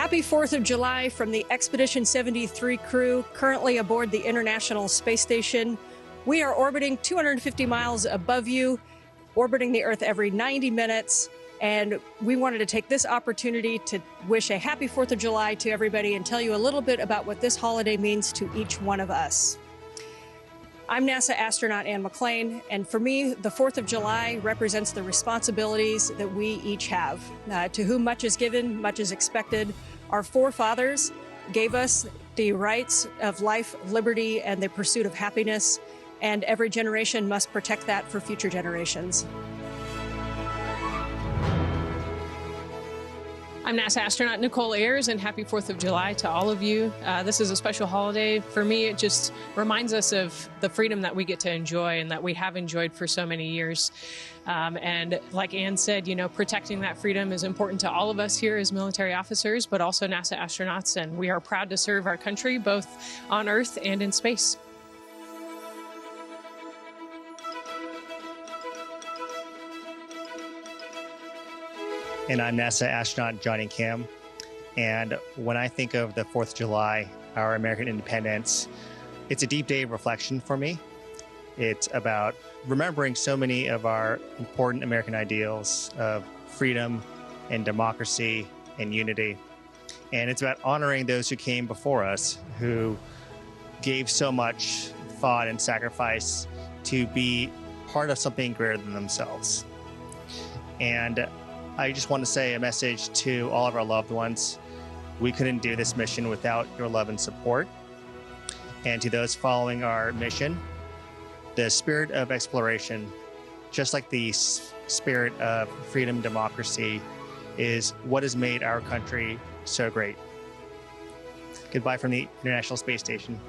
Happy 4th of July from the Expedition 73 crew, currently aboard the International Space Station. We are orbiting 250 miles above you, orbiting the Earth every 90 minutes. And we wanted to take this opportunity to wish a happy 4th of July to everybody and tell you a little bit about what this holiday means to each one of us. I'm NASA astronaut Ann McClain, and for me, the 4th of July represents the responsibilities that we each have. To whom much is given, much is expected. Our forefathers gave us the rights of life, liberty, and the pursuit of happiness, and every generation must protect that for future generations. I'm NASA astronaut Nichole Ayers, and happy 4th of July to all of you. This is a special holiday. For me, it just reminds us of the freedom that we get to enjoy and that we have enjoyed for so many years. And like Ann said, you know, protecting that freedom is important to all of us here as military officers, but also NASA astronauts, and we are proud to serve our country both on Earth and in space. And I'm NASA astronaut Jonny Kim. And when I think of the 4th of July, our American independence, it's a deep day of reflection for me. It's about remembering so many of our important American ideals of freedom and democracy and unity. And it's about honoring those who came before us, who gave so much thought and sacrifice to be part of something greater than themselves. And I just want to say a message to all of our loved ones. We couldn't do this mission without your love and support. And to those following our mission, the spirit of exploration, just like the spirit of freedom and democracy, is what has made our country so great. Goodbye from the International Space Station.